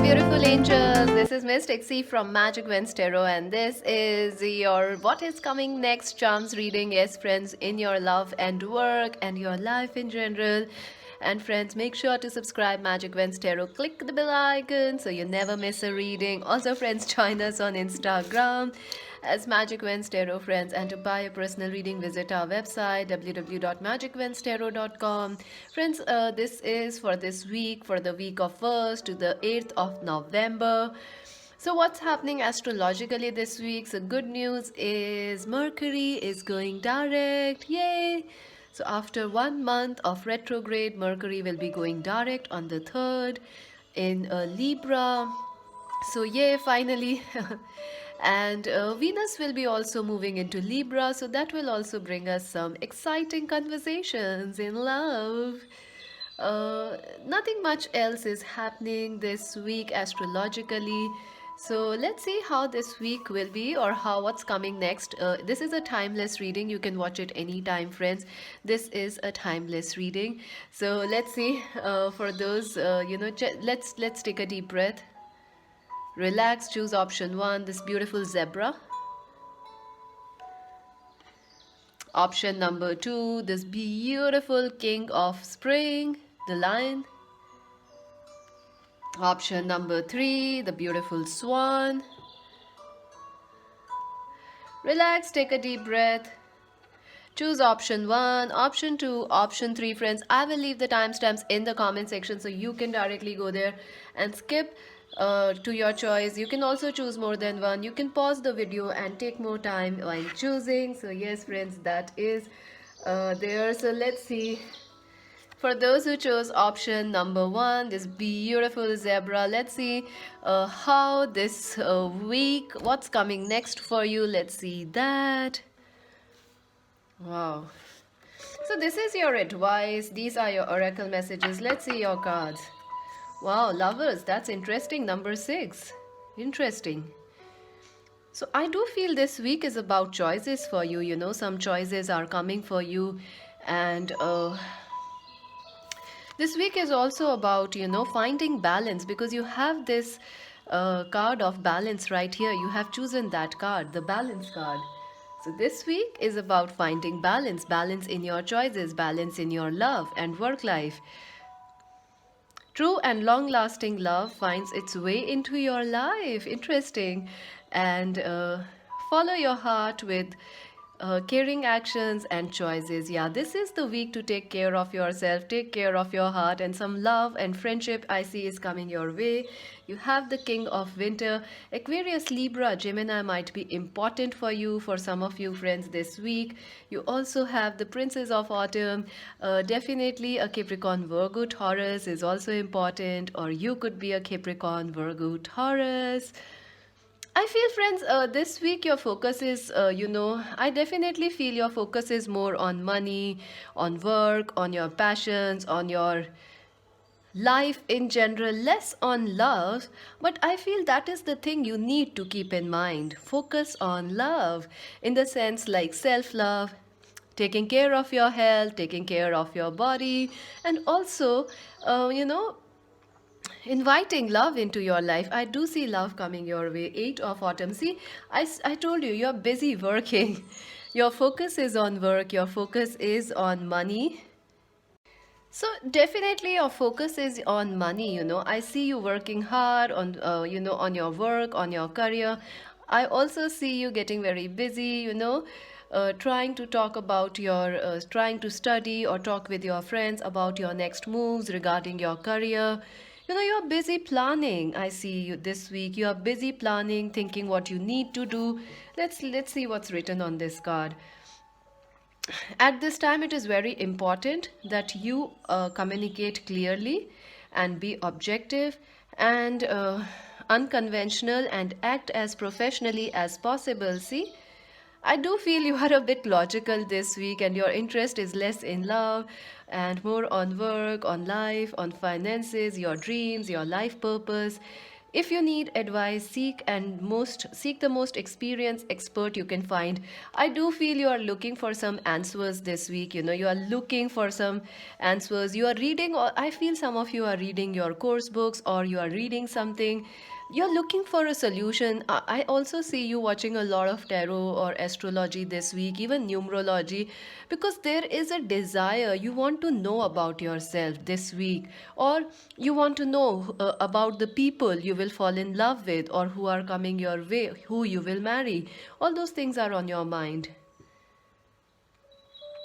Beautiful angels. This is Miss Trixie from Magic Wins Tarot, and this is your what is coming next charms reading. Yes, friends, in your love and work and your life in general. And friends, make sure to subscribe Magic Wins Tarot. Click the bell icon so you never miss a reading. Also, friends, join us on Instagram as Magic Wins Tarot, friends. And to buy a personal reading, visit our website www.magicwinstaro.com. Friends, this is for this week, for the week of 1st to the 8th of November. So what's happening astrologically this week? So good news is Mercury is going direct. Yay! So after 1 month of retrograde, Mercury will be going direct on the 3rd in Libra. So yay, finally. And Venus will be also moving into Libra, so that will also bring us some exciting conversations in love. Nothing much else is happening this week astrologically. So let's see how this week will be, or how what's coming next. This is a timeless reading. You can watch it anytime, friends. This is a timeless reading. So let's see. For those, let's take a deep breath. Relax. Choose option 1. This beautiful zebra. Option number 2. This beautiful king of spring, the lion. Option number 3, the beautiful swan. Relax, take a deep breath. Choose option 1, option 2, option 3, friends. I will leave the timestamps in the comment section so you can directly go there and skip to your choice. You can also choose more than one. You can pause the video and take more time while choosing. So yes, friends, that is there. So let's see. For those who chose option number 1, this beautiful zebra, let's see how this week, what's coming next for you. Let's see that. Wow. So this is your advice. These are your oracle messages. Let's see your cards. Wow, lovers, that's interesting. Number 6. Interesting. So I do feel this week is about choices for you. You know, some choices are coming for you, and this week is also about, finding balance, because you have this card of balance right here. You have chosen that card, the balance card. So this week is about finding balance, balance in your choices, balance in your love and work life. True and long-lasting love finds its way into your life. Interesting. And follow your heart with caring actions and choices. Yeah, this is the week to take care of yourself, take care of your heart, and some love and friendship I see is coming your way. You have the King of Winter. Aquarius, Libra, Gemini might be important for you, for some of you friends this week. You also have the Princess of Autumn. Definitely a Capricorn, Virgo, Taurus is also important, or you could be a Capricorn, Virgo, Taurus. I feel, friends, this week your focus is, I definitely feel your focus is more on money, on work, on your passions, on your life in general, less on love. But I feel that is the thing you need to keep in mind. Focus on love in the sense like self-love, taking care of your health, taking care of your body, and also, inviting love into your life. I do see love coming your way. 8 of autumn. See, I told you, you're busy working. Your focus is on work. Your focus is on money. So definitely your focus is on money. I see you working hard on, on your work, on your career. I also see you getting very busy, trying to talk about your, trying to study or talk with your friends about your next moves regarding your career. You're busy planning. I see you this week. You're busy planning, thinking what you need to do. Let's see what's written on this card. At this time, it is very important that you communicate clearly and be objective and unconventional and act as professionally as possible. See, I do feel you are a bit logical this week, and your interest is less in love and more on work, on life, on finances, your dreams, your life purpose. If you need advice, seek the most experienced expert you can find. I do feel you are looking for some answers this week. You are looking for some answers. You are reading, or I feel some of you are reading your course books, or you are reading something. You're looking for a solution. I also see you watching a lot of tarot or astrology this week, even numerology, because there is a desire. You want to know about yourself this week, or you want to know about the people you will fall in love with, or who are coming your way, who you will marry. All those things are on your mind.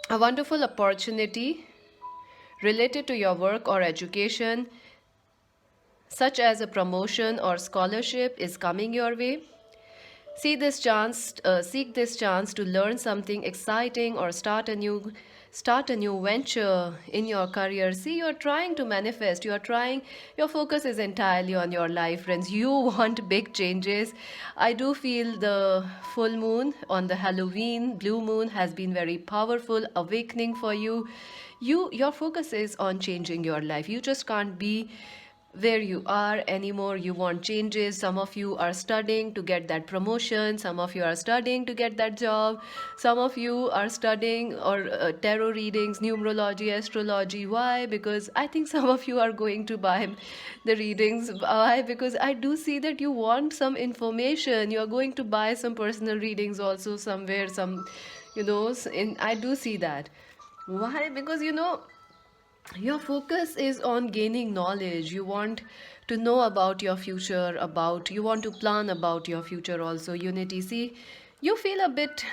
A wonderful opportunity related to your work or education, such as a promotion or scholarship, is coming your way. Seek this chance to learn something exciting or start a new venture in your career. See, you're trying to manifest. You're trying. Your focus is entirely on your life, friends. You want big changes. I do feel the full moon on the Halloween blue moon has been very powerful, awakening for you. Your focus is on changing your life. You just can't be where you are anymore. You want changes. Some of you are studying to get that promotion, some of you are studying to get that job, some of you are studying or tarot readings, numerology, astrology. Why? Because I think some of you are going to buy the readings. Why? Because I do see that you want some information. You are going to buy some personal readings also somewhere, some, I do see that. Why? Because your focus is on gaining knowledge. You want to know about your future, about you want to plan about your future also. Unity, see, you feel a bit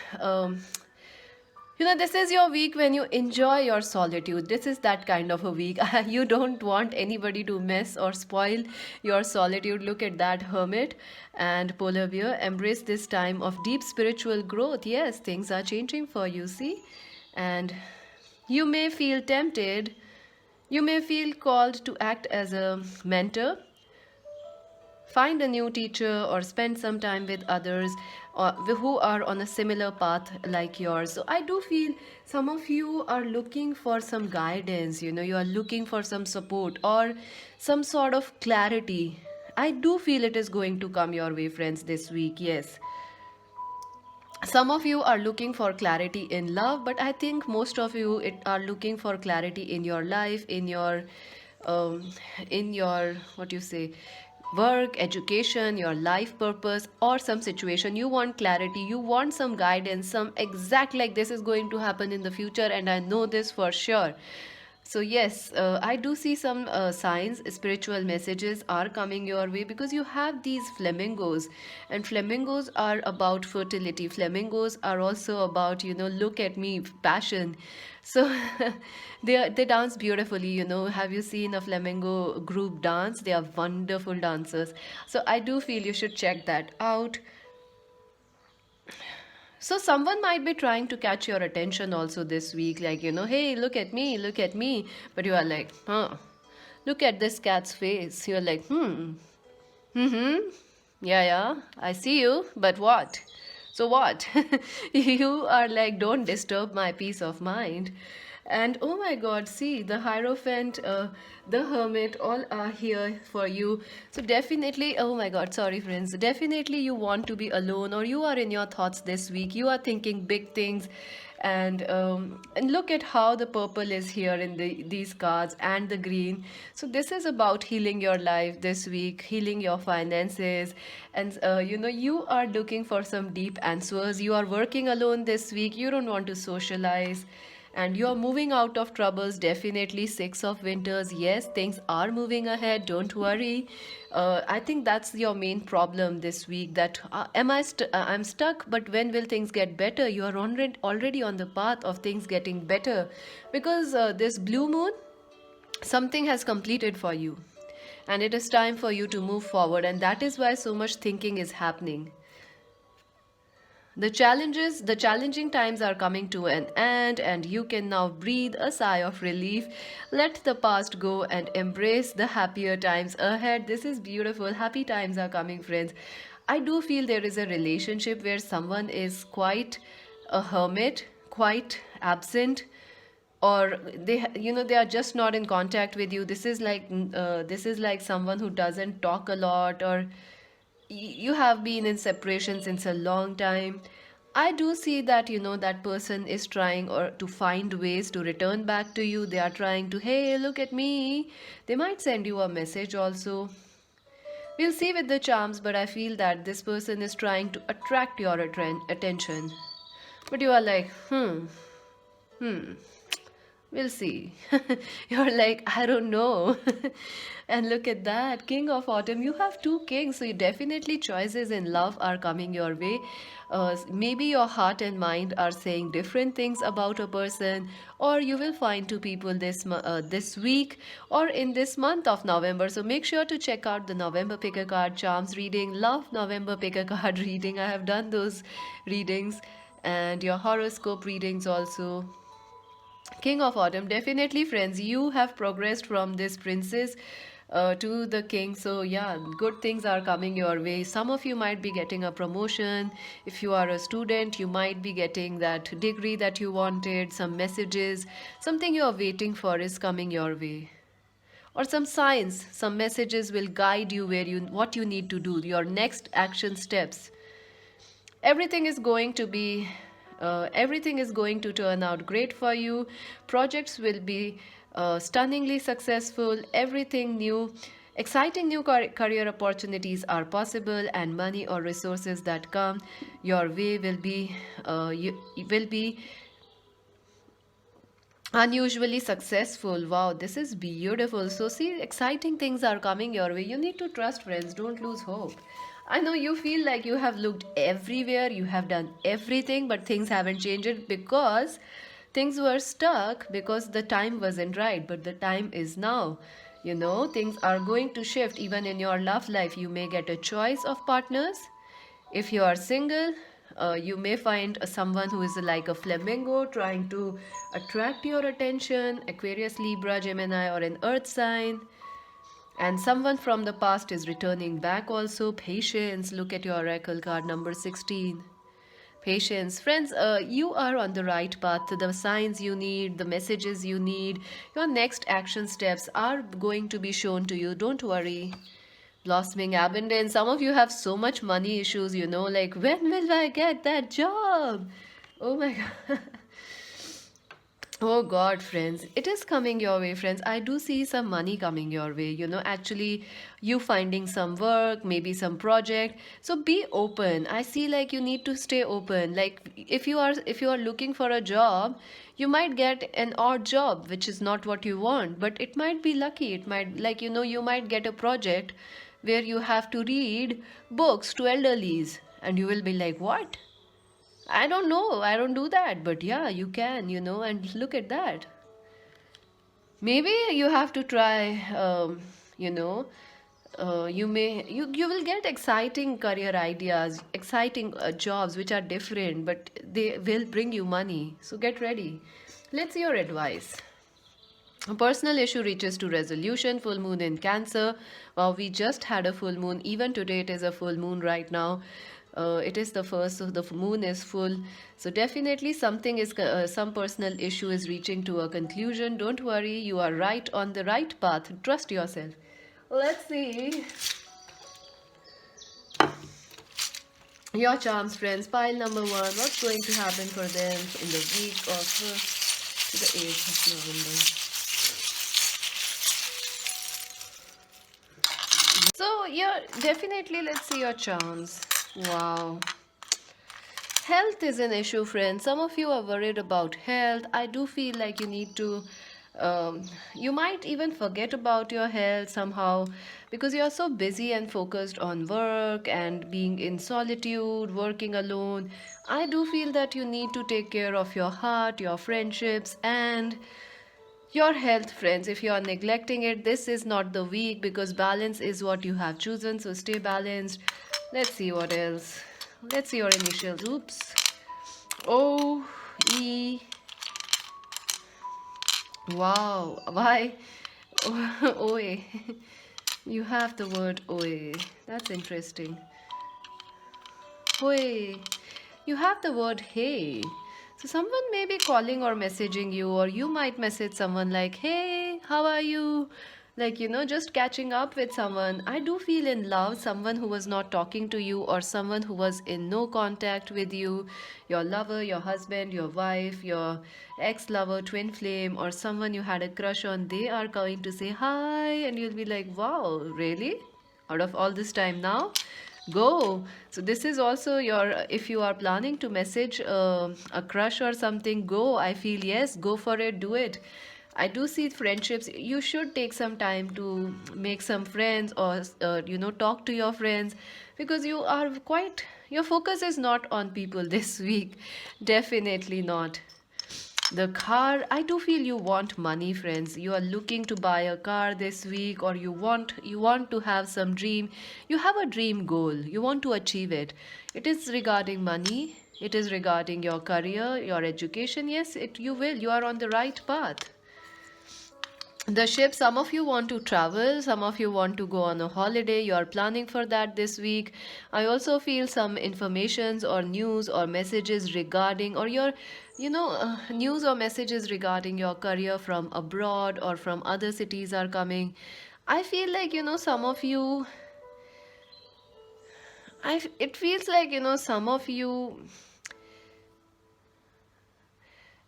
this is your week when you enjoy your solitude. This is that kind of a week. You don't want anybody to mess or spoil your solitude. Look at that hermit and polar bear. Embrace this time of deep spiritual growth. Yes, things are changing for you, see? And you may feel tempted, you may feel called to act as a mentor. Find a new teacher or spend some time with others who are on a similar path like yours. So I do feel some of you are looking for some guidance, you are looking for some support or some sort of clarity. I do feel it is going to come your way, friends, this week. Yes. Some of you are looking for clarity in love, but I think most of you are looking for clarity in your life, um, in your what you say, work, education, your life purpose, or some situation. You want clarity, you want some guidance, some exact like this is going to happen in the future, and I know this for sure. So yes, I do see some signs, spiritual messages are coming your way because you have these flamingos, and flamingos are about fertility. Flamingos are also about, look at me, passion. So they dance beautifully. Have you seen a flamingo group dance? They are wonderful dancers. So I do feel you should check that out. So someone might be trying to catch your attention also this week, like, hey, look at me, look at me. But you are like, huh, look at this cat's face. You're like, mm-hmm, yeah, I see you, but what? So what? You are like, don't disturb my peace of mind. And oh my God, see, the Hierophant, the Hermit, all are here for you. So definitely, oh my God, sorry friends, definitely you want to be alone, or you are in your thoughts this week. You are thinking big things, and look at how the purple is here in these cards and the green. So this is about healing your life this week, healing your finances, and you are looking for some deep answers. You are working alone this week. You don't want to socialize, and you're moving out of troubles. Definitely six of winters. Yes, things are moving ahead, don't worry. I think that's your main problem this week, that I'm stuck, but when will things get better? You are already on the path of things getting better, because this blue moon, something has completed for you, and it is time for you to move forward, and that is why so much thinking is happening. The challenging times are coming to an end, and you can now breathe a sigh of relief. Let the past go and embrace the happier times ahead. This is beautiful. Happy times are coming, friends. I do feel there is a relationship where someone is quite a hermit, quite absent, or they are just not in contact with you. This is like someone who doesn't talk a lot, or you have been in separation since a long time. I do see that that person is trying or to find ways to return back to you. They are trying to, hey, look at me. They might send you a message also. We'll see with the charms, but I feel that this person is trying to attract your attention. But you are like, hmm, we'll see. You're like, I don't know. And look at that, King of Autumn. You have two kings, so you definitely choices in love are coming your way. Maybe your heart and mind are saying different things about a person, or you will find two people this week or in this month of November. So make sure to check out the November pick a card charms reading. Love November pick a card reading. I have done those readings, and your horoscope readings also. King of Autumn, definitely, friends, you have progressed from this princess to the king. So, yeah, good things are coming your way. Some of you might be getting a promotion. If you are a student, you might be getting that degree that you wanted. Some messages, something you are waiting for is coming your way. Or some signs, some messages will guide you what you need to do, your next action steps. Everything is going to turn out great for you. Projects will be stunningly successful. Everything new, exciting new career opportunities are possible, and money or resources that come your way will be unusually successful. Wow, this is beautiful. So see, exciting things are coming your way. You need to trust, friends. Don't lose hope. I know you feel like you have looked everywhere, you have done everything, but things haven't changed because things were stuck because the time wasn't right. But the time is now. Things are going to shift even in your love life. You may get a choice of partners. If you are single, you may find someone who is like a flamingo trying to attract your attention, Aquarius, Libra, Gemini, or an earth sign. And someone from the past is returning back also. Patience. Look at your oracle card number 16. Patience. Friends, you are on the right path. The signs you need, the messages you need, your next action steps are going to be shown to you. Don't worry. Blossoming abundance. Some of you have so much money issues, like, when will I get that job? Oh my God. Oh God, friends, it is coming your way, friends. I do see some money coming your way, actually you finding some work, maybe some project. So be open. I see like you need to stay open. Like if you are looking for a job, you might get an odd job, which is not what you want, but it might be lucky. It might you might get a project where you have to read books to elderlies, and you will be like, what? I don't know. I don't do that. But yeah, you can, and look at that. Maybe you have to try, you know, you will get exciting career ideas, exciting jobs which are different, but they will bring you money. So get ready. Let's see your advice. A personal issue reaches to resolution. Full moon in Cancer. We just had a full moon. Even today, it is a full moon right now. It is the first, so the moon is full. So definitely, some personal issue is reaching to a conclusion. Don't worry, you are right on the right path. Trust yourself. Let's see your charms, friends. Pile number one. What's going to happen for them in the week of to the 8th of November? So, yeah, definitely let's see your charms. Wow. Health is an issue, friends. Some of you are worried about health. I do feel like you need to, you might even forget about your health somehow because you're so busy and focused on work and being in solitude, working alone. I do feel that you need to take care of your heart, your friendships, and your health, friends. If you are neglecting it, this is not the week because balance is what you have chosen. So stay balanced. Let's see what else. Let's see your initials. Oops. O E. Wow. Why? OA. You have the word OA. That's interesting. Hoy. You have the word hey. So someone may be calling or messaging you, or you might message someone like, hey, how are you? Like, just catching up with someone. I do feel in love, someone who was not talking to you, or someone who was in no contact with you, your lover, your husband, your wife, your ex lover, twin flame, or someone you had a crush on. They are going to say hi, and you'll be like, wow, really? Out of all this time now? Go. So this is also your, if you are planning to message a crush or something, go. I feel yes, go for it, do it. I do see friendships. You should take some time to make some friends, or talk to your friends, because you are quite, your focus is not on people this week. Definitely not. The car, I do feel you want money, friends. You are looking to buy a car this week, or you want to have some dream. You have a dream goal. You want to achieve it. It is regarding money. It is regarding your career, your education. Yes, it you will. You are on the right path. The ship, some of you want to travel, some of you want to go on a holiday, you are planning for that this week. I also feel some informations or news or messages regarding, or your news or messages regarding your career from abroad or from other cities are coming. I feel like some of you, it feels like some of you,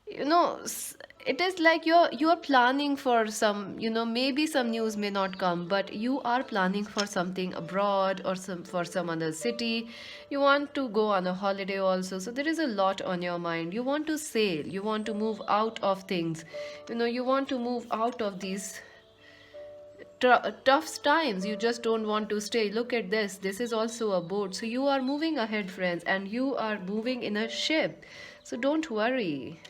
you know s- it is like you're planning for some, maybe some news may not come, but you are planning for something abroad, or some other city. You want to go on a holiday also, so there is a lot on your mind. You want to sail, you want to move out of things, you want to move out of these tough times. You just don't want to stay. Look at this is also a boat, so you are moving ahead, friends, and you are moving in a ship, so don't worry.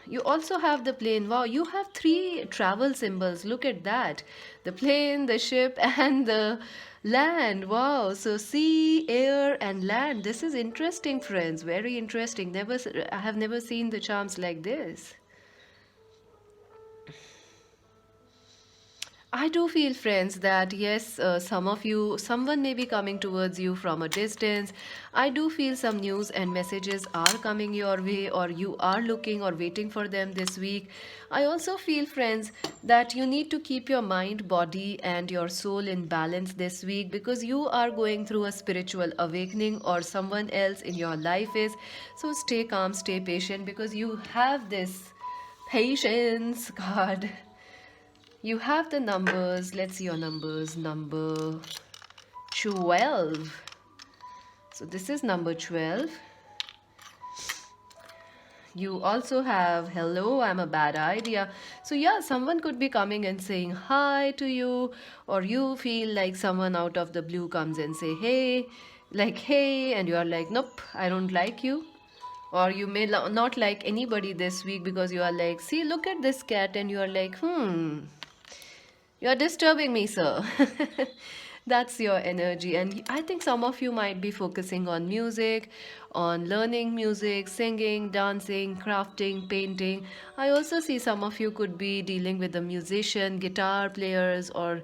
You also have the plane. Wow, you have three travel symbols. Look at that. The plane, the ship, and the land. Wow. So sea, air, and land. This is interesting, friends. Very interesting. I have never seen the charms like this. I do feel, friends, that yes, someone may be coming towards you from a distance. I do feel some news and messages are coming your way, or you are looking or waiting for them this week. I also feel, friends, that you need to keep your mind, body, and your soul in balance this week, because you are going through a spiritual awakening, or someone else in your life is. So stay calm, stay patient, because you have this patience, God. You have the numbers. Let's see your numbers. Number 12. So this is number 12. You also have hello, I'm a bad idea. So yeah, someone could be coming and saying hi to you, or you feel like someone out of the blue comes and say hey, like hey, and you are like nope, I don't like you. Or you may not like anybody this week, because you are like, see, look at this cat, and you are like, you're disturbing me, sir. That's your energy. And I think some of you might be focusing on music, on learning music, singing, dancing, crafting, painting. I also see some of you could be dealing with a musician, guitar players, or,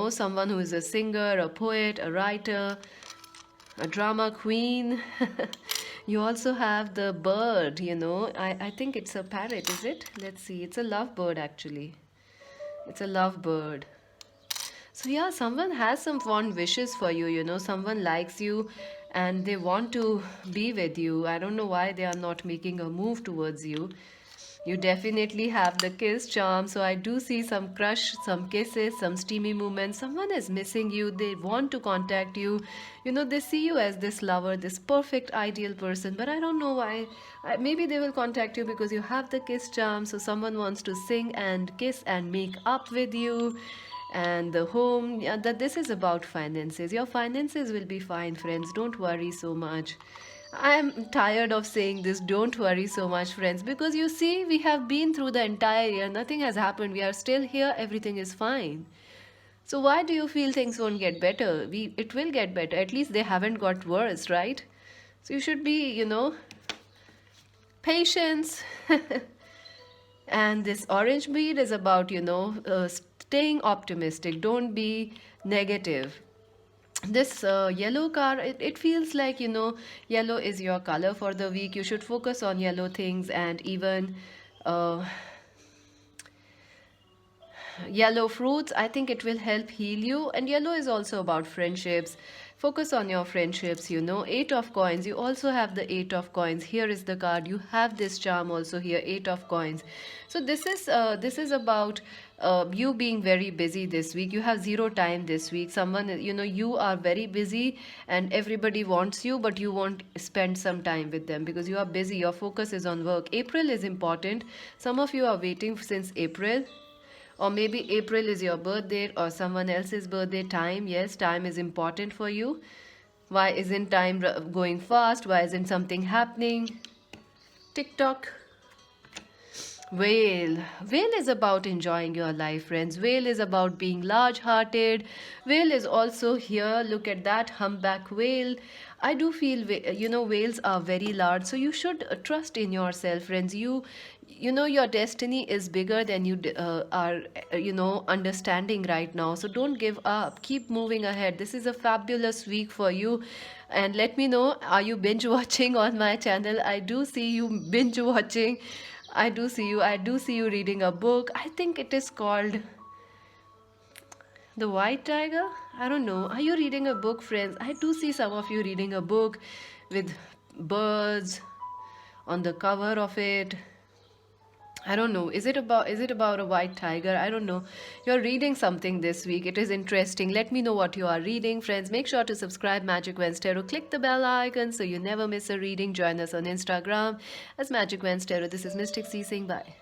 someone who is a singer, a poet, a writer, a drama queen. You also have the bird, I think it's a parrot, is it? Let's see. It's a lovebird, actually. It's a lovebird. So, yeah, someone has some fond wishes for you, someone likes you and they want to be with you. I don't know why they are not making a move towards you. You definitely have the kiss charm. So I do see some crush, some kisses, some steamy movements. Someone is missing you. They want to contact you. They see you as this lover, this perfect ideal person. But I don't know why. Maybe they will contact you because you have the kiss charm. So someone wants to sing and kiss and make up with you. And the home, yeah, that this is about finances. Your finances will be fine, friends. Don't worry so much. I'm tired of saying this, don't worry so much, friends, because you see, we have been through the entire year, nothing has happened, we are still here, everything is fine. So, why do you feel things won't get better? It will get better, at least they haven't got worse, right? So, you should be, patience. And this orange bead is about, staying optimistic, don't be negative. This yellow card, it feels like, yellow is your color for the week. You should focus on yellow things, and even uh, yellow fruits. I think it will help heal you. And yellow is also about friendships. Focus on your friendships. Eight of coins. You also have the eight of coins. Here is the card. You have this charm also here, eight of coins. So this is about you being very busy this week. You have zero time this week. Someone, you are very busy, and everybody wants you, but you won't spend some time with them because you are busy. Your focus is on work. April is important. Some of you are waiting since April, or maybe April is your birthday or someone else's birthday. Time, yes, time is important for you. Why isn't time going fast? Why isn't something happening? TikTok. Whale. Whale is about enjoying your life, friends. Whale is about being large hearted. Whale is also here. Look at that humpback whale. I do feel, whales are very large. So you should trust in yourself, friends. Your destiny is bigger than you are, understanding right now. So don't give up. Keep moving ahead. This is a fabulous week for you. And let me know, are you binge watching on my channel? I do see you binge watching. I do see you. I do see you reading a book. I think it is called The White Tiger. I don't know. Are you reading a book, friends? I do see some of you reading a book with birds on the cover of it. I don't know. Is it about a white tiger? I don't know. You're reading something this week. It is interesting. Let me know what you are reading, friends. Make sure to subscribe Magic Wednesday Tarot. Click the bell icon so you never miss a reading. Join us on Instagram as Magic Wednesday Tarot. This is Mystic C saying bye.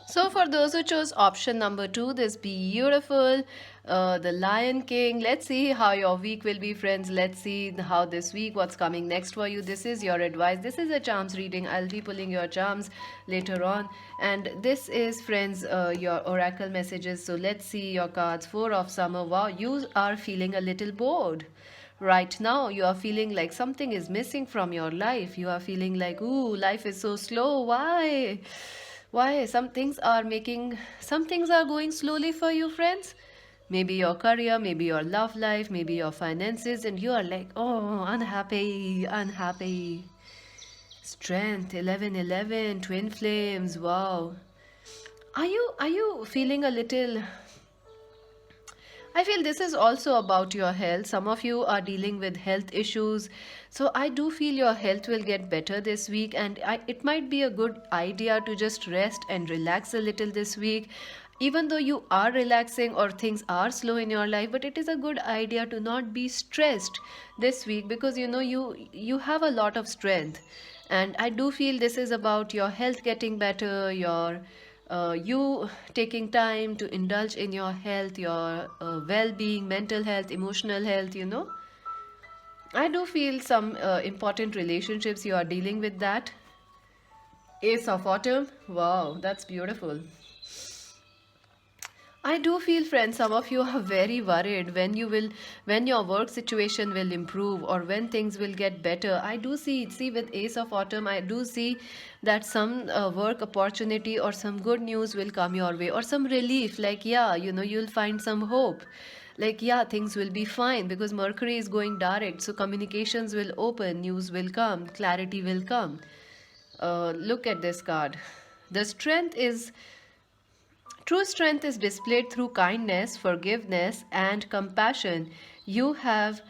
So for those who chose option number 2, this beautiful, the Lion King. Let's see how your week will be, friends. Let's see how this week, what's coming next for you. This is your advice. This is a charms reading. I'll be pulling your charms later on. And this is, friends, your oracle messages. So let's see your cards. 4 of Summer. Wow, you are feeling a little bored. Right now, you are feeling like something is missing from your life. You are feeling like, ooh, life is so slow. Why? Why? Some things are going slowly for you, friends. Maybe your career, maybe your love life, maybe your finances, and you are like, oh, unhappy, unhappy. Strength, 1111, twin flames, wow. Are you feeling a little, I feel this is also about your health. Some of you are dealing with health issues. So I do feel your health will get better this week, and it might be a good idea to just rest and relax a little this week. Even though you are relaxing or things are slow in your life, but it is a good idea to not be stressed this week because you have a lot of strength. And I do feel this is about your health getting better, you taking time to indulge in your health, your well-being, mental health, emotional health. I do feel some important relationships you are dealing with that. Ace of Autumn. Wow, that's beautiful. I do feel, friends, some of you are very worried when your work situation will improve or when things will get better. I do see with Ace of Autumn, I do see that some work opportunity or some good news will come your way, or some relief. Like, yeah, you'll find some hope. Like, yeah, things will be fine because Mercury is going direct, so communications will open, news will come, clarity will come. Look at this card. The strength is True strength is displayed through kindness, forgiveness, and compassion. You have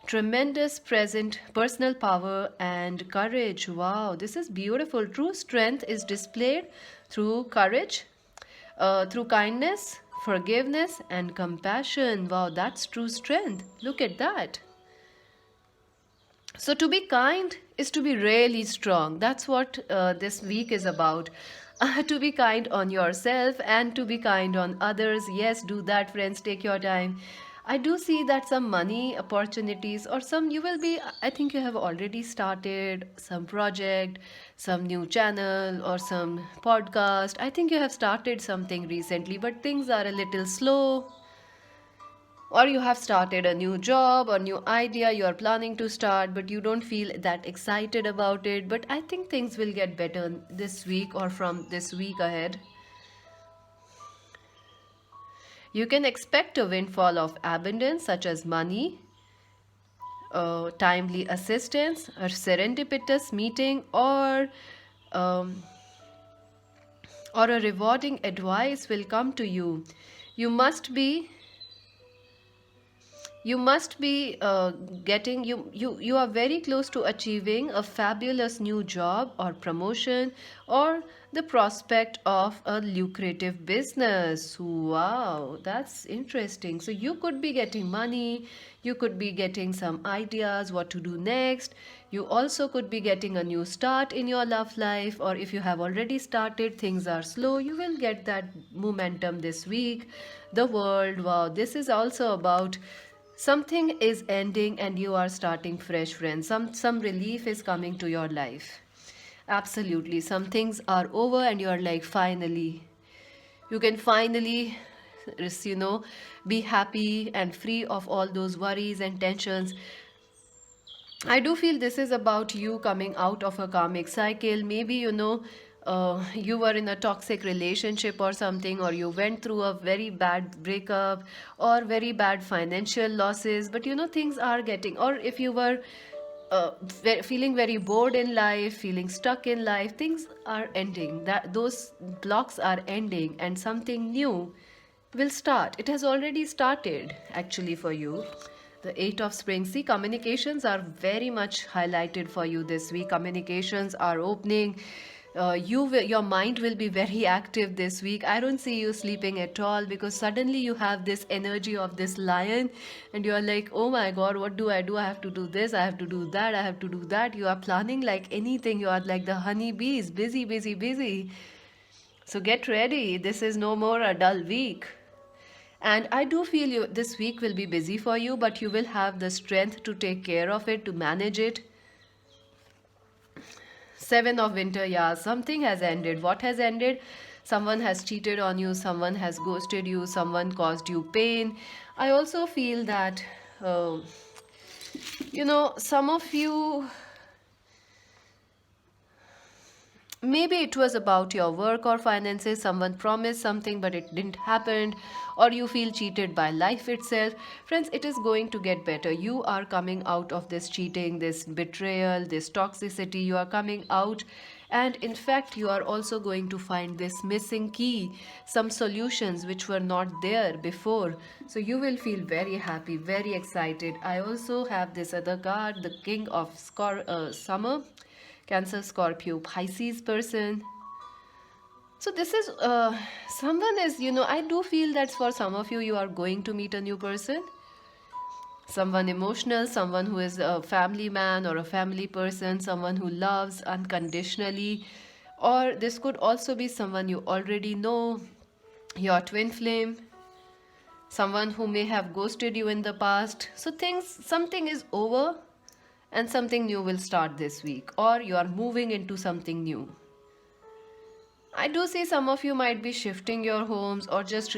tremendous present personal power and courage. Wow, this is beautiful. True strength is displayed through courage, through kindness, forgiveness, and compassion. Wow, that's true strength. Look at that. So, to be kind is to be really strong. That's what this week is about. To be kind on yourself and to be kind on others. Yes, do that, friends. Take your time. I do see that some money opportunities, or some you will be, I think you have already started some project, some new channel, or some podcast. I think you have started something recently, but things are a little slow, or you have started a new job or new idea you are planning to start, but you don't feel that excited about it. But I think things will get better this week or from this week ahead. You can expect a windfall of abundance, such as money, timely assistance, a serendipitous meeting, um, or a rewarding advice will come to you. You must be you must be getting you are very close to achieving a fabulous new job or promotion, or the prospect of a lucrative business. Wow, that's interesting. So you could be getting money, you could be getting some ideas what to do next. You also could be getting a new start in your love life, or if you have already started, things are slow, you will get that momentum this week. The world, wow, this is also about something is ending and you are starting fresh, friends. Some relief is coming to your life. Absolutely, some things are over and you are like, finally, you can finally you know be happy and free of all those worries and tensions. I do feel this is about you coming out of a karmic cycle. Maybe, you were in a toxic relationship or something, or you went through a very bad breakup or very bad financial losses. But things are getting, or if you were feeling very bored in life, feeling stuck in life, things are ending. That those blocks are ending, and something new will start. It has already started actually for you. The Eight of Spring. See, communications are very much highlighted for you this week. Communications are opening. Your mind will be very active this week. I don't see you sleeping at all, because suddenly you have this energy of this lion, and you are like, oh my god, what do I do? I have to do this, I have to do that, I have to do that. You are planning like anything. You are like the honey bees, busy, busy, busy. So get ready. This is no more a dull week. And I do feel this week will be busy for you, but you will have the strength to take care of it, to manage it. Seven of Winter, yeah, something has ended. What has ended? Someone has cheated on you, someone has ghosted you, someone caused you pain. I also feel that, some of you, maybe it was about your work or finances. Someone promised something but it didn't happen, or you feel cheated by life itself. Friends, it is going to get better. You are coming out of this cheating, this betrayal, this toxicity. You are coming out, and in fact you are also going to find this missing key, some solutions which were not there before. So you will feel very happy, very excited. I also have this other card, the King of Summer. Cancer, Scorpio, Pisces person. So this is someone is, I do feel that for some of you, you are going to meet a new person. Someone emotional, someone who is a family man or a family person, someone who loves unconditionally. Or this could also be someone you already know, your twin flame, someone who may have ghosted you in the past. So something is over and something new will start this week, or you are moving into something new. I do see some of you might be shifting your homes, or just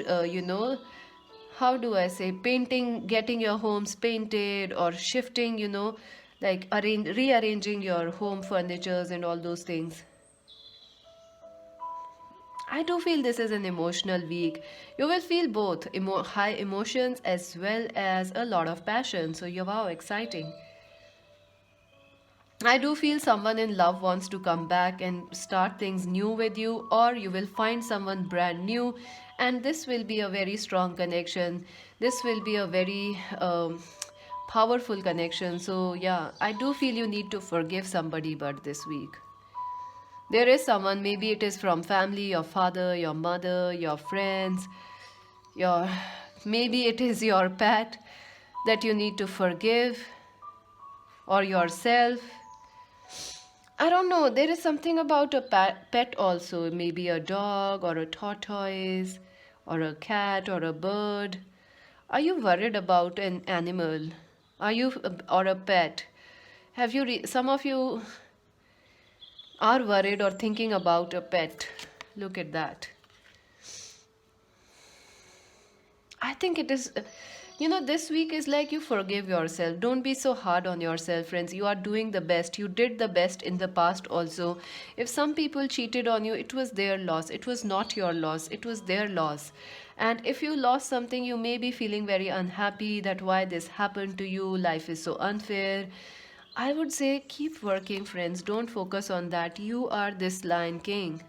how do I say, painting, getting your homes painted, or shifting, like rearranging your home furnitures and all those things. I do feel this is an emotional week. You will feel both high emotions as well as a lot of passion. So wow, exciting. I do feel someone in love wants to come back and start things new with you, or you will find someone brand new, and this will be a very strong connection. This will be a very powerful connection. So, yeah, I do feel you need to forgive somebody, but this week. There is someone, maybe it is from family, your father, your mother, your friends, your maybe it is your pet that you need to forgive, or yourself. I don't know. There is something about a pet also. Maybe a dog or a tortoise or a cat or a bird. Are you worried about an animal? Are you or a pet? Have you some of you are worried or thinking about a pet? Look at that. I think it is, this week is like you forgive yourself. Don't be so hard on yourself, friends. You are doing the best. You did the best in the past also. If some people cheated on you, it was their loss. It was not your loss. It was their loss. And if you lost something, you may be feeling very unhappy that why this happened to you, life is so unfair. I would say keep working, friends. Don't focus on that. You are this Lion King.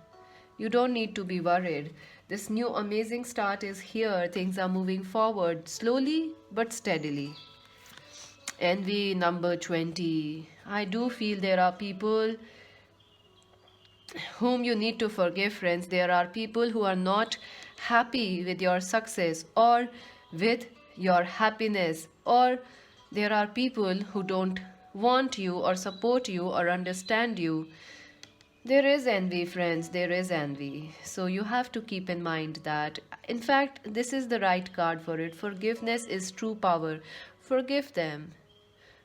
You don't need to be worried. This new amazing start is here. Things are moving forward slowly but steadily. Envy number 20. I do feel there are people whom you need to forgive, friends. There are people who are not happy with your success or with your happiness, or there are people who don't want you or support you or understand you. There is envy, friends. There is envy. So you have to keep in mind that, in fact, this is the right card for it. Forgiveness is true power. Forgive them.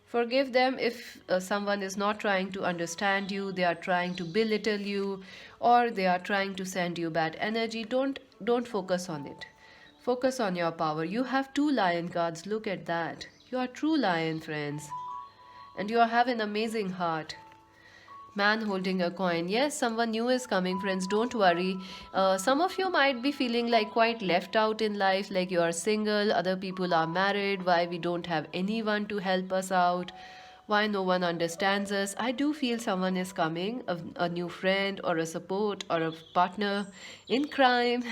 Forgive them if someone is not trying to understand you, they are trying to belittle you, or they are trying to send you bad energy. Don't focus on it. Focus on your power. You have two lion cards. Look at that. You are true lion, friends. And you have an amazing heart. Man holding a coin. Yes, someone new is coming, friends. Don't worry. Some of you might be feeling like quite left out in life, like you are single, other people are married, why we don't have anyone to help us out, why no one understands us. I do feel someone is coming, a new friend or a support or a partner in crime.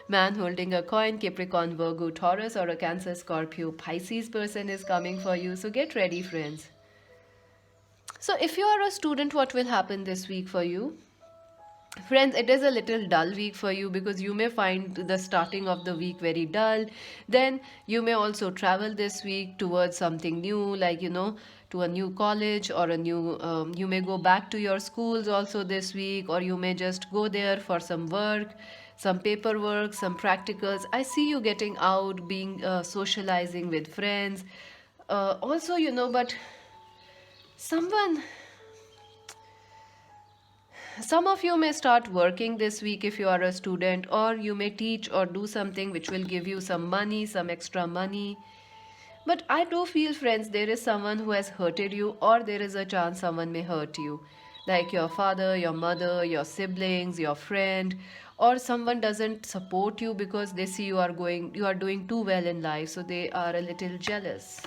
Man holding a coin, Capricorn, Virgo, Taurus, or a Cancer, Scorpio, Pisces person is coming for you. So get ready, friends. So, if you are a student, what will happen this week for you? Friends, it is a little dull week for you because you may find the starting of the week very dull. Then you may also travel this week towards something new, like, to a new college or a new, you may go back to your schools also this week, or you may just go there for some work, some paperwork, some practicals. I see you getting out, being socializing with friends. Also, but someone some of you may start working this week if you are a student, or you may teach or do something which will give you some money, some extra money. But I do feel, friends, there is someone who has hurted you, or there is a chance someone may hurt you, like your father, your mother, your siblings, your friend, or someone doesn't support you because they see you are doing too well in life, so they are a little jealous.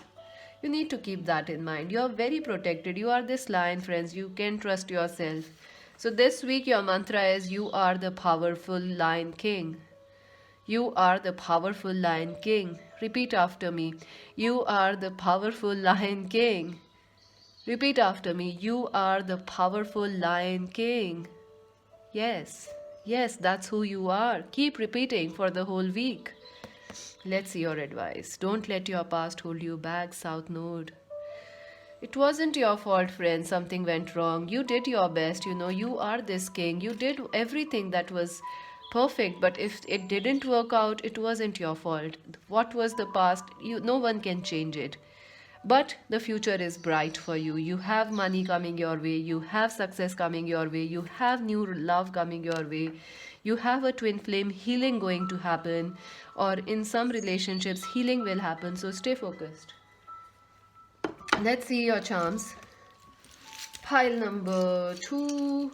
You need to keep that in mind. You are very protected. You are this lion, friends. You can trust yourself. So this week your mantra is, you are the powerful lion king. You are the powerful lion king. Repeat after me. You are the powerful lion king. Repeat after me. You are the powerful lion king. Yes. Yes, that's who you are. Keep repeating for the whole week. Let's see your advice. Don't let your past hold you back, South Node. It wasn't your fault, friend. Something went wrong. You did your best. You are this king. You did everything that was perfect. But if it didn't work out, it wasn't your fault. What was the past? No one can change it. But the future is bright for you. You have money coming your way. You have success coming your way. You have new love coming your way. You have a twin flame healing going to happen. Or in some relationships, healing will happen. So stay focused. Let's see your charms. Pile number 2.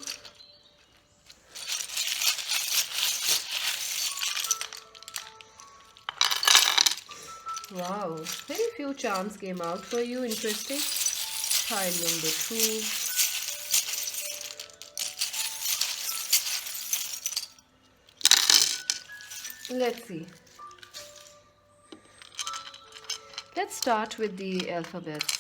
Wow, very few charms came out for you. Interesting. Pile number 2. Let's see. Let's start with the alphabets.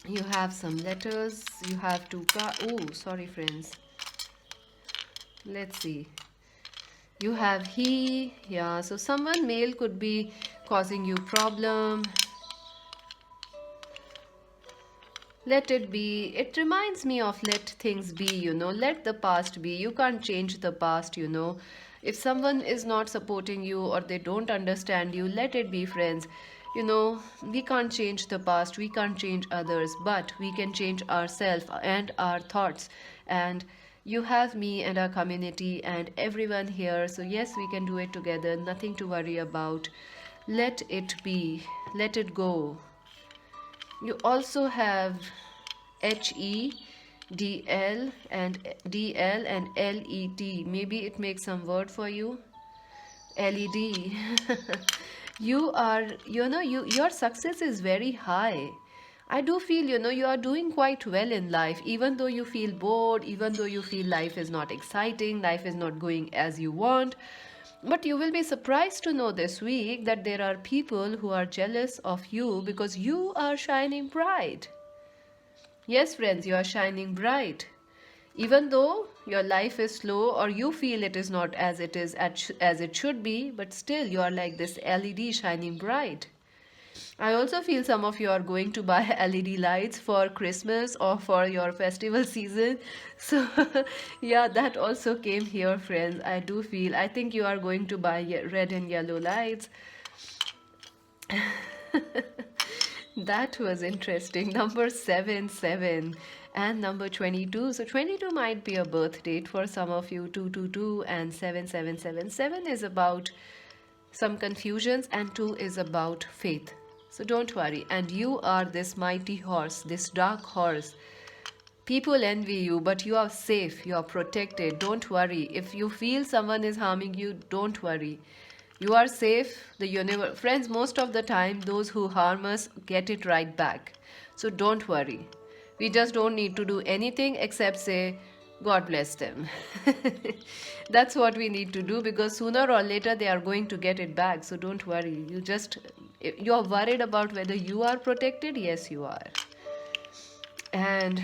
You have some letters. You have two oh, sorry, friends. Let's see. You have he. Yeah, so someone male could be causing you problem. Let it be. It reminds me of let things be, let the past be. You can't change the past. If someone is not supporting you or they don't understand you, let it be, friends. We can't change the past, we can't change others, but we can change ourselves and our thoughts. And you have me and our community and everyone here. So yes, we can do it together. Nothing to worry about. Let it be. Let it go. You also have HEDL and DL and LET. Maybe it makes some word for you. LED. Your success is very high. I do feel, you are doing quite well in life, even though you feel bored, even though you feel life is not exciting, life is not going as you want. But you will be surprised to know this week that there are people who are jealous of you because you are shining bright. Yes, friends, you are shining bright. Even though your life is slow or you feel it is not as it is as it should be, but still you are like this LED shining bright. I also feel some of you are going to buy LED lights for Christmas or for your festival season. So, yeah, that also came here, friends. I do feel, I think you are going to buy red and yellow lights. That was interesting. Number 7, and number 22. So 22 might be a birth date for some of you. 222 and 7. 7 is about some confusions, and 2 is about faith. So don't worry. And you are this mighty horse, this dark horse. People envy you, but you are safe, you are protected. Don't worry. If you feel someone is harming you, don't worry. You are safe. The universe, friends, most of the time, those who harm us get it right back. So don't worry. We just don't need to do anything except say, God bless them. That's what we need to do, because sooner or later they are going to get it back. So don't worry. You are worried about whether you are protected. Yes, you are. And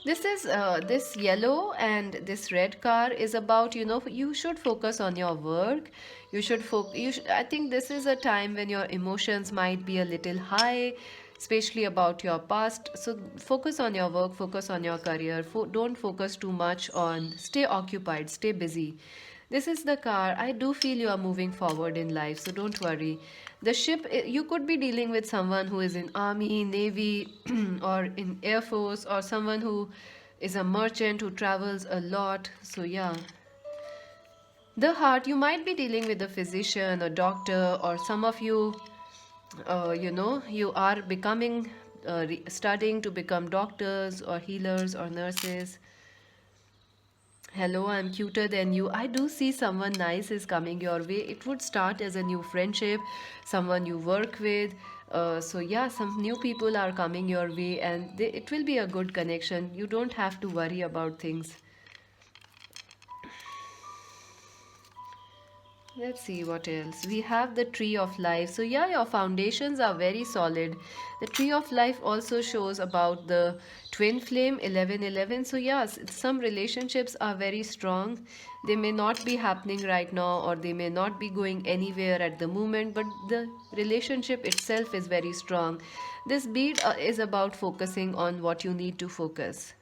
this yellow and this red car is about, you should focus on your work. I think this is a time when your emotions might be a little high, especially about your past. So focus on your work, focus on your career. Don't focus too much on, stay occupied, stay busy. This is the car. I do feel you are moving forward in life, so don't worry. The ship, you could be dealing with someone who is in army, navy, or in air force, or someone who is a merchant who travels a lot. So yeah. The heart, you might be dealing with a physician, a doctor, or some of you, you are becoming, studying to become doctors or healers or nurses. Hello, I'm cuter than you. I do see someone nice is coming your way. It would start as a new friendship, someone you work with. So, yeah, some new people are coming your way, and it will be a good connection. You don't have to worry about things. Let's see what else. We have the tree of life. So, yeah, your foundations are very solid. The tree of life also shows about the twin flame 1111. So, yes, some relationships are very strong. They may not be happening right now, or they may not be going anywhere at the moment, but the relationship itself is very strong. This bead is about focusing on what you need to focus.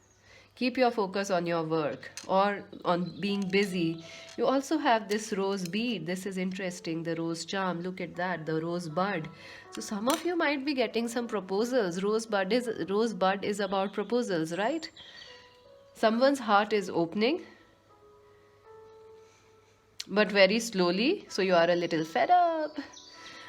Keep your focus on your work or on being busy. You also have this rose bead. This is interesting. The rose charm. Look at that. The rose bud. So some of you might be getting some proposals. Rosebud is about proposals, right? Someone's heart is opening, but very slowly. So you are a little fed up.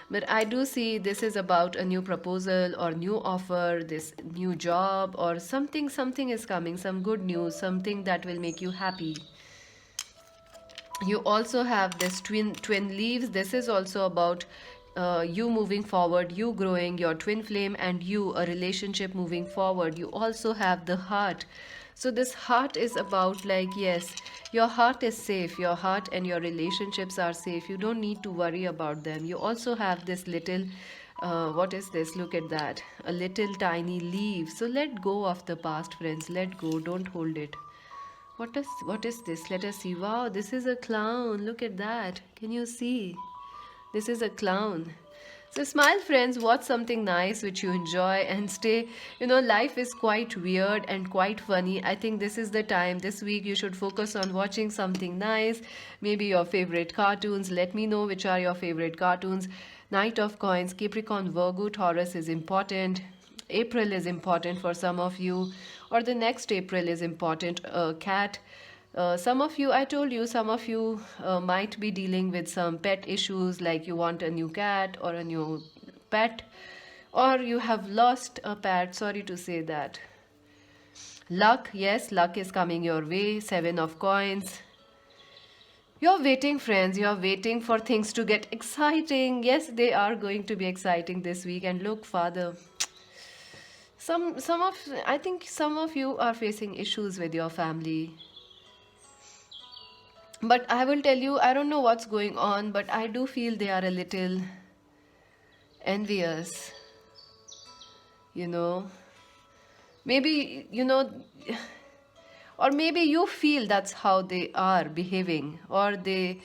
But I do see this is about a new proposal or new offer, this new job or something is coming, some good news, something that will make you happy. You also have this twin leaves. This is also about you moving forward, you growing your twin flame, and you a relationship moving forward. You also have the heart. So this heart is about, like, yes, your heart is safe. Your heart and your relationships are safe. You don't need to worry about them. You also have this little what is this? Look at that. A little tiny leaf. So let go of the past, friends. Let go. Don't hold it. What is this? Let us see. Wow, this is a clown. Look at that. Can you see? This is a clown. So smile, friends, watch something nice which you enjoy and stay. Life is quite weird and quite funny. I think this is the time. This week you should focus on watching something nice. Maybe your favorite cartoons. Let me know which are your favorite cartoons. Knight of Coins, Capricorn, Virgo, Taurus is important. April is important for some of you, or the next April is important. Cat. Some of you, I told you, some of you might be dealing with some pet issues, like you want a new cat or a new pet. or you have lost a pet. Sorry to say that. Luck, yes, luck is coming your way. Seven of coins. You're waiting, friends. You're waiting for things to get exciting. Yes, they are going to be exciting this week. And look, Father, some of I think some of you are facing issues with your family. But I will tell you, I don't know what's going on, but I do feel they are a little envious. You know, maybe or maybe you feel that's how they are behaving, or they,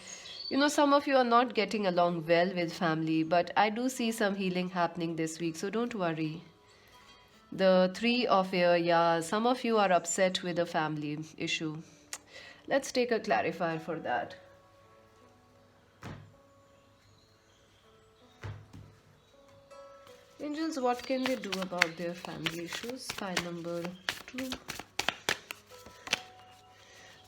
some of you are not getting along well with family, but I do see some healing happening this week, so don't worry. The three of air, yeah, some of you are upset with a family issue. Let's take a clarifier for that. Angels, what can they do about their family issues? Pile number 2.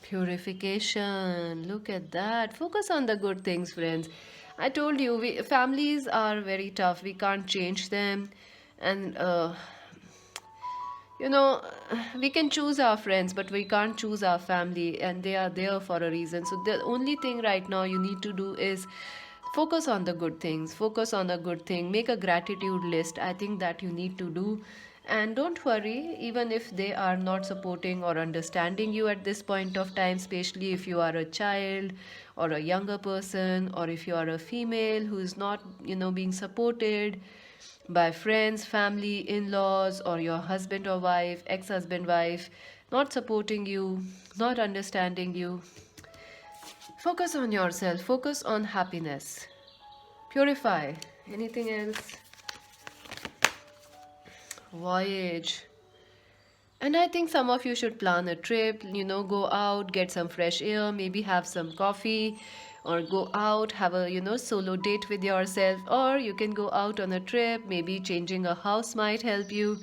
Purification. Look at that. Focus on the good things, friends. I told you, families are very tough. We can't change them. And, we can choose our friends, but we can't choose our family. And they are there for a reason. So the only thing right now you need to do is focus on the good things. Focus on the good thing. Make a gratitude list. I think that you need to do. And don't worry, even if they are not supporting or understanding you at this point of time, especially if you are a child or a younger person, or if you are a female who is not, being supported by friends, family, in-laws, or your husband or wife, ex-husband, wife, not supporting you, not understanding you. Focus on yourself. Focus on happiness. Purify. Anything else? Voyage. And I think some of you should plan a trip, go out, get some fresh air, maybe have some coffee, or go out, have a, solo date with yourself, or you can go out on a trip, maybe changing a house might help you.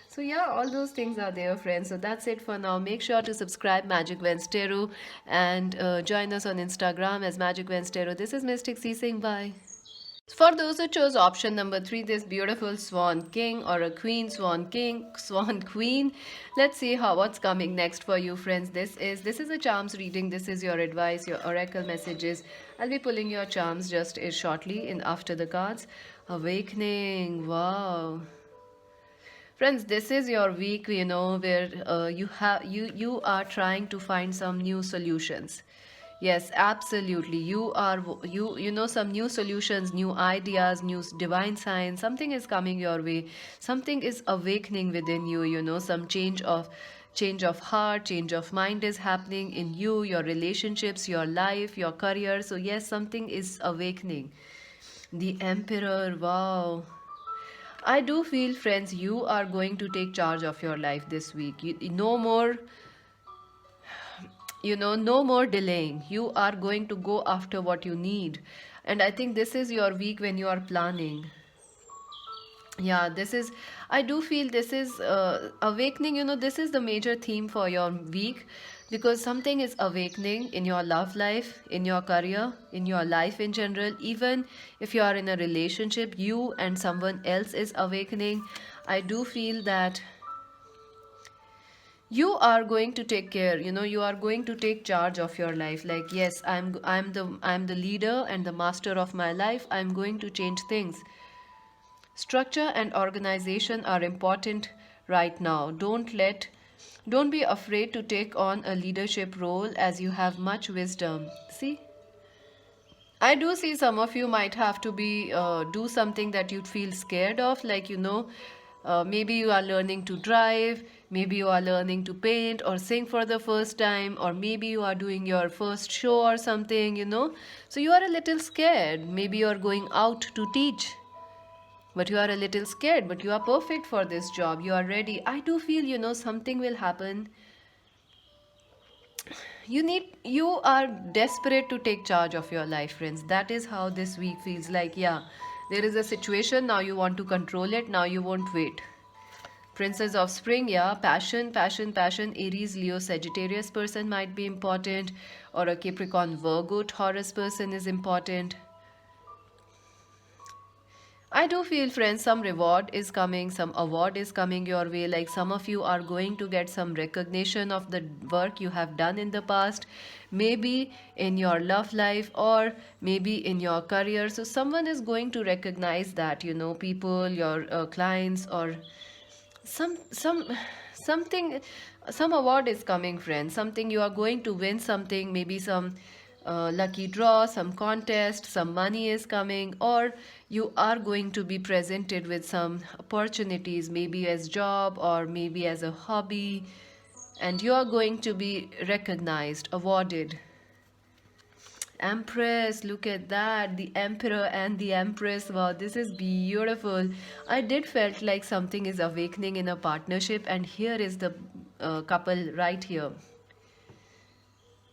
So yeah, all those things are there, friends. So that's it for now. Make sure to subscribe Magic Vents Tarot, and join us on Instagram as Magic Vents Tarot. This is Mystic C saying bye. For those who chose option number 3, this beautiful swan king or a queen, swan king, swan queen. Let's see what's coming next for you, friends. This is a charms reading. This is your advice, your oracle messages. I'll be pulling your charms just shortly in after the cards. Awakening. Wow. Friends, this is your week, where you are trying to find some new solutions. Yes, absolutely. Some new solutions, new ideas, new divine signs. Something is coming your way. Something is awakening within you, some change of heart, change of mind is happening in you, your relationships, your life, your career. So yes, something is awakening. The Emperor, wow. I do feel, friends, you are going to take charge of your life this week. No more, no more delaying. You are going to go after what you need. And I think this is your week when you are planning. Yeah, I do feel this is awakening. This is the major theme for your week, because something is awakening in your love life, in your career, in your life in general. Even if you are in a relationship, you and someone else is awakening. I do feel that you are going to take care, you are going to take charge of your life. Like, yes, I'm the leader and the master of my life. I'm going to change things. Structure and organization are important right now. Don't be afraid to take on a leadership role, as you have much wisdom. See, I do see some of you might have to do something that you feel scared of, like, maybe you are learning to drive, maybe you are learning to paint or sing for the first time, or maybe you are doing your first show or something. So you are a little scared. Maybe you are going out to teach, but you are a little scared, but you are perfect for this job. You are ready. I do feel, something will happen. You are desperate to take charge of your life, friends. That is how this week feels like. Yeah, there is a situation, now you want to control it, now you won't wait. Princess of Spring, yeah, passion, passion, passion. Aries, Leo, Sagittarius person might be important, or a Capricorn, Virgo, Taurus person is important. I do feel, friends, some reward is coming, some award is coming your way. Like some of you are going to get some recognition of the work you have done in the past, maybe in your love life or maybe in your career. So someone is going to recognize that, people, your clients, or some something, some award is coming, friends. Something you are going to win, something, maybe some lucky draw, some contest, some money is coming, or you are going to be presented with some opportunities, maybe as job or maybe as a hobby, and you are going to be recognized, awarded. Empress, look at that. The Emperor and the Empress. Wow, this is beautiful. I did felt like something is awakening in a partnership, and here is the couple right here.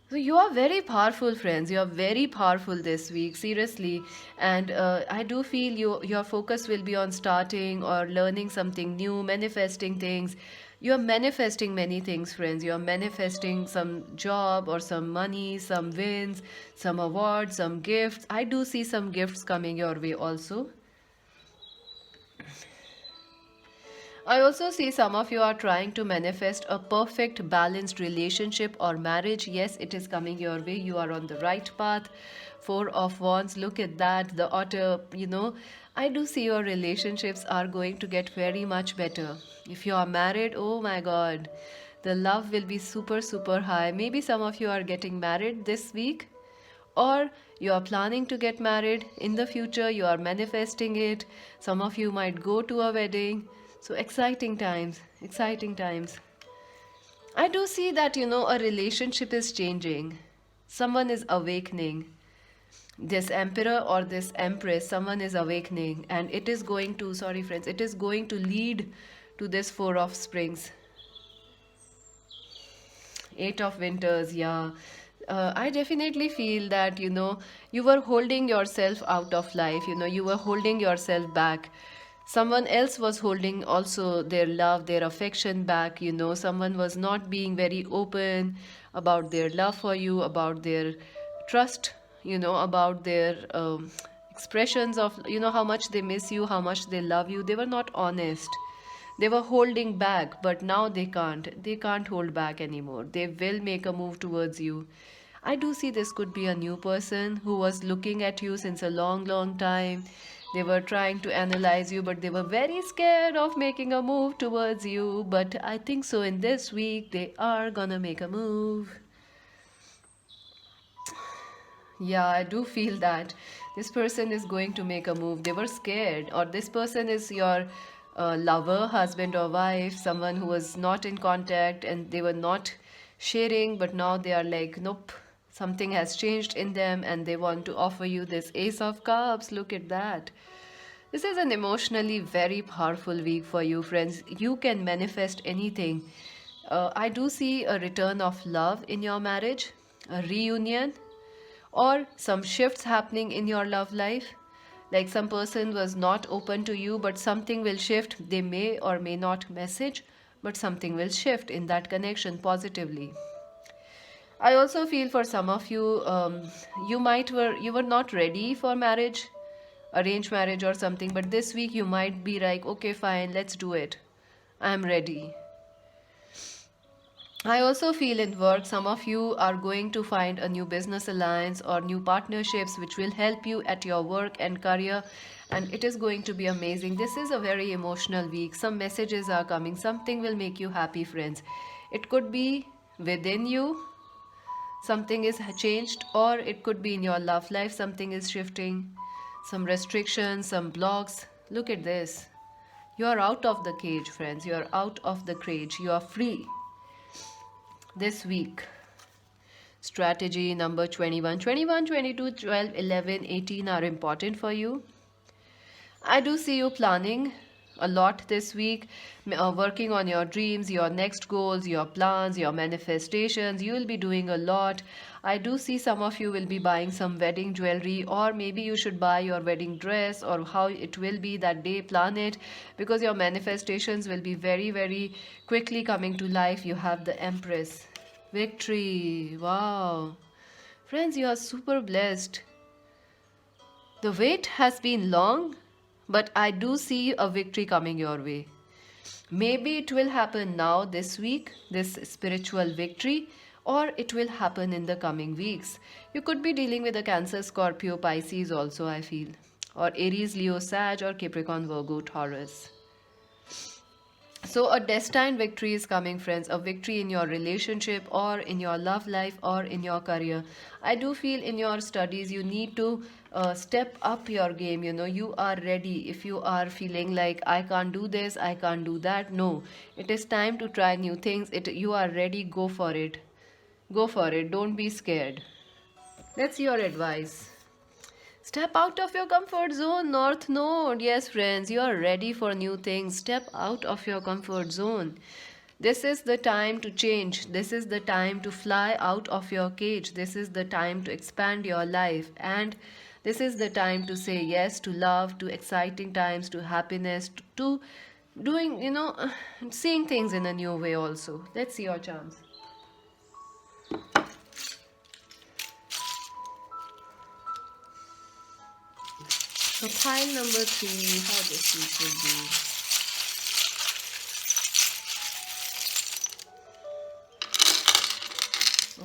So you are very powerful, friends. You are very powerful this week, seriously. And I do feel your focus will be on starting or learning something new, manifesting things. You are manifesting many things, friends. You are manifesting some job or some money, some wins, some awards, some gifts. I do see some gifts coming your way also. I also see some of you are trying to manifest a perfect balanced relationship or marriage. Yes, it is coming your way. You are on the right path. Four of Wands, look at that. The otter. I do see your relationships are going to get very much better. If you are married, oh my God, the love will be super, super high. Maybe some of you are getting married this week, or you are planning to get married in the future, you are manifesting it. Some of you might go to a wedding. So exciting times, exciting times. I do see that, a relationship is changing. Someone is awakening. This emperor or this empress, someone is awakening, and it is going to, sorry friends, it is going to lead to this four of springs. Eight of Winters, yeah. I definitely feel that, you were holding yourself out of life, you were holding yourself back. Someone else was holding also their love, their affection back, someone was not being very open about their love for you, about their trust, about their expressions of, how much they miss you, how much they love you. They were not honest. They were holding back, but now they can't. They can't hold back anymore. They will make a move towards you. I do see this could be a new person who was looking at you since a long, long time. They were trying to analyze you, but they were very scared of making a move towards you. But I think so in this week, they are gonna make a move. Yeah, I do feel that this person is going to make a move. They were scared, or this person is your lover, husband, or wife, someone who was not in contact and they were not sharing, but now they are like, nope, something has changed in them and they want to offer you this Ace of Cups. Look at that. This is an emotionally very powerful week for you, friends. You can manifest anything. I do see a return of love in your marriage, a reunion, or some shifts happening in your love life. Like some person was not open to you, but something will shift. They may or may not message, but something will shift in that connection positively. I also feel for some of you, you were not ready for marriage, arranged marriage or something, but this week you might be like, okay, fine, let's do it. I'm ready. I also feel in work, some of you are going to find a new business alliance or new partnerships which will help you at your work and career, and it is going to be amazing. This is a very emotional week. Some messages are coming. Something will make you happy, friends. It could be within you, something is changed, or it could be in your love life, something is shifting, some restrictions, some blocks. Look at this. You are out of the cage, friends. You are out of the cage. You are free this week. Strategy number 21, 21, 22, 12, 11, 18 are important for you. I do see you planning a lot this week, working on your dreams, your next goals, your plans, your manifestations. You will be doing a lot. I do see some of you will be buying some wedding jewelry, or maybe you should buy your wedding dress, or how it will be that day. Plan it, because your manifestations will be very, very quickly coming to life. You have the Empress. Victory. Wow. Friends, you are super blessed. The wait has been long, but I do see a victory coming your way. Maybe it will happen now this week, this spiritual victory, or it will happen in the coming weeks. You could be dealing with a Cancer, Scorpio, Pisces also, I feel, or Aries, Leo, Sag, or Capricorn, Virgo, Taurus. So, a destined victory is coming, friends. A victory in your relationship, or in your love life, or in your career. I do feel in your studies you need to step up your game. You are ready. If you are feeling like I can't do this, I can't do that, no. It is time to try new things. You are ready, go for it. Go for it. Don't be scared. That's your advice. Step out of your comfort zone, North Node. Yes, friends, you are ready for new things. Step out of your comfort zone. This is the time to change. This is the time to fly out of your cage. This is the time to expand your life. And this is the time to say yes to love, to exciting times, to happiness, to doing, seeing things in a new way also. Let's see your charms. So pile number 3, how this week will be.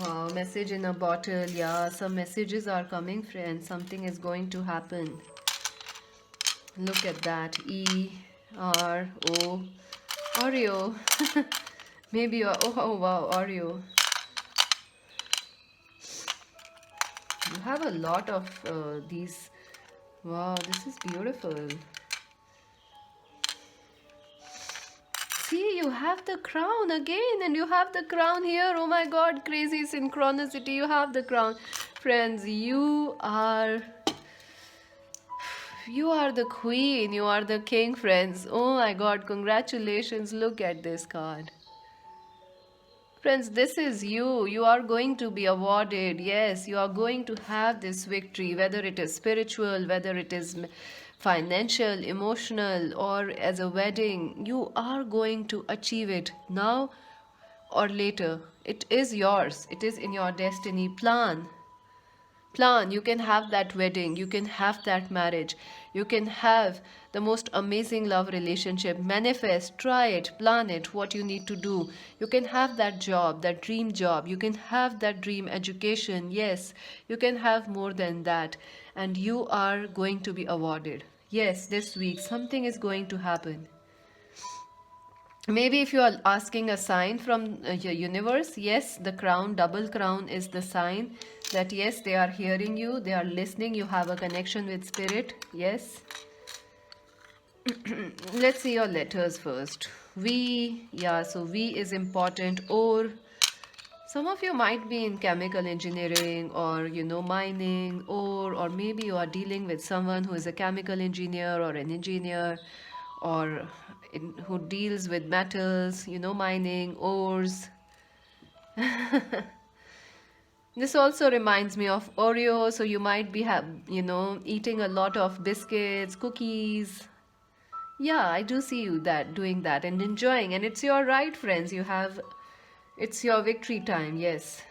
Wow, message in a bottle. Yeah, some messages are coming, friends. Something is going to happen. Look at that. E-R-O. Oreo. Maybe you are, oh wow, Oreo. You have a lot of these. Wow, this is beautiful. See, you have the crown again, and you have the crown here. Oh my god, crazy synchronicity. You have the crown. Friends, you are the queen. You are the king, friends. Oh my god, congratulations. Look at this card. Friends, this is you. You are going to be awarded. Yes, you are going to have this victory, whether it is spiritual, whether it is financial, emotional, or as a wedding. You are going to achieve it now or later. It is yours. It is in your destiny. Plan. You can have that wedding, you can have that marriage, you can have the most amazing love relationship. Manifest, try it, plan it, what you need to do. You can have that job, that dream job, you can have that dream education. Yes, you can have more than that, and you are going to be awarded. Yes, this week something is going to happen. Maybe if you are asking a sign from your universe, yes, the crown, double crown is the sign that yes, they are hearing you, they are listening, you have a connection with spirit. Yes. Let's see your letters first. V, yeah, so V is important. Or some of you might be in chemical engineering or mining, or maybe you are dealing with someone who is a chemical engineer or an engineer, or who deals with metals, mining, ores. This also reminds me of Oreo, so you might be eating a lot of biscuits, cookies. Yeah, I do see you doing that and enjoying, and it's your right, friends. It's your victory time. Yes.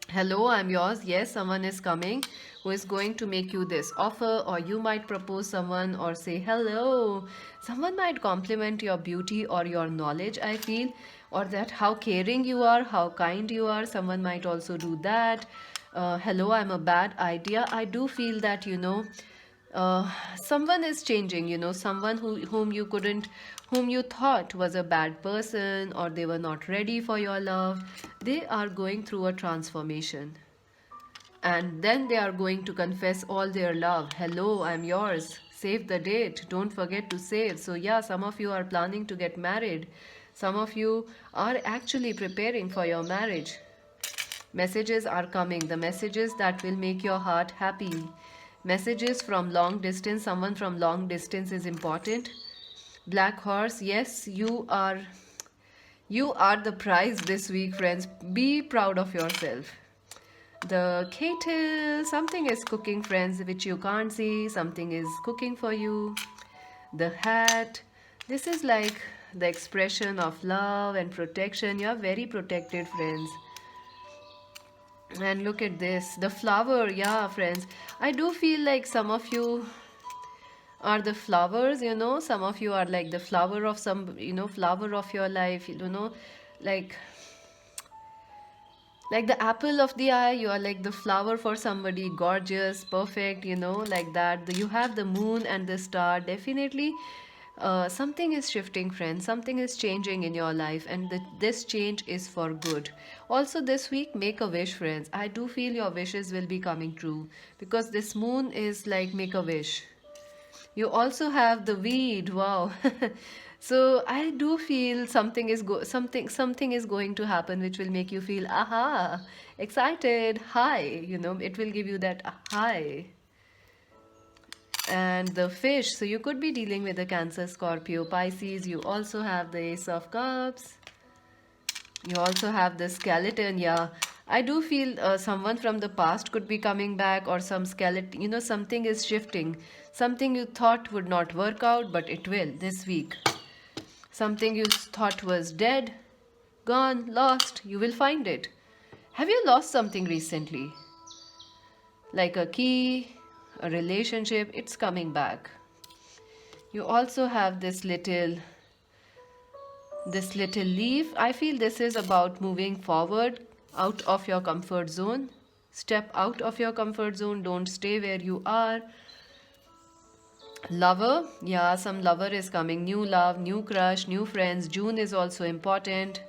Hello, I'm yours. Yes, someone is coming who is going to make you this offer, or you might propose someone or say hello. Someone might compliment your beauty or your knowledge, I feel, or that how caring you are, how kind you are. Someone might also do that. Hello, I'm a bad idea. I do feel that, someone is changing, someone whom you thought was a bad person, or they were not ready for your love. They are going through a transformation, and then they are going to confess all their love. Hello, I'm yours. Save the date. Don't forget to save. So yeah, some of you are planning to get married. Some of you are actually preparing for your marriage. Messages are coming. The messages that will make your heart happy. Messages from long distance. Someone from long distance is important. Black horse, yes, you are the prize this week, friends. Be proud of yourself. The kettle, something is cooking, friends, which you can't see. Something is cooking for you. The hat, this is like the expression of love and protection. You are very protected, friends. And look at this, the flower. Yeah, friends, I do feel like some of you are the flowers, some of you are like the flower of some, flower of your life, like like the apple of the eye. You are like the flower for somebody, gorgeous, perfect, like that. You have the moon and the star. Definitely something is shifting, friends. Something is changing in your life, and this change is for good. Also this week, make a wish, friends. I do feel your wishes will be coming true, because this moon is like make a wish. You also have the weed. Wow. So I do feel something is going to happen which will make you feel aha, excited, high. It will give you that high. And the fish. So you could be dealing with the Cancer, Scorpio, Pisces. You also have the Ace of Cups. You also have the skeleton. Yeah, I do feel someone from the past could be coming back, or some skeleton. Something is shifting. Something you thought would not work out, but it will this week. Something you thought was dead, gone, lost, you will find it. Have you lost something recently? Like a key, a relationship, it's coming back. You also have this little leaf. I feel this is about moving forward out of your comfort zone. Step out of your comfort zone, don't stay where you are. Lover, yeah, some lover is coming. New love, new crush, new friends. June is also important.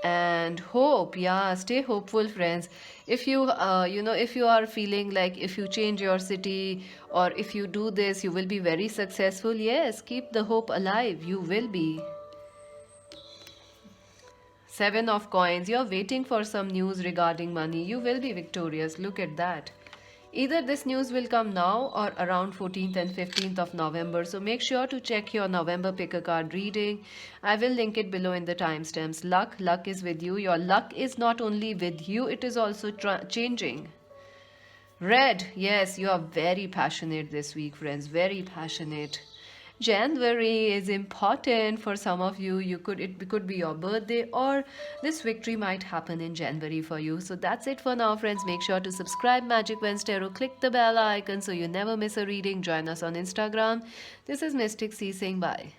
And hope, yeah, stay hopeful, friends. If you if you are feeling like if you change your city, or if you do this, you will be very successful. Yes, keep the hope alive, you will be. Seven of coins, you're waiting for some news regarding money. You will be victorious, look at that. Either this news will come now or around 14th and 15th of November. So make sure to check your November pick a card reading. I will link it below in the timestamps. Luck is with you. Your luck is not only with you, it is also changing. Red, yes, you are very passionate this week, friends. Very passionate. January is important for some of you. It could be your birthday, or this victory might happen in January for you. So that's it for now, friends. Make sure to subscribe Magic Wednesday Tarot. Click the bell icon so you never miss a reading. Join us on Instagram. This is Mystic C saying bye.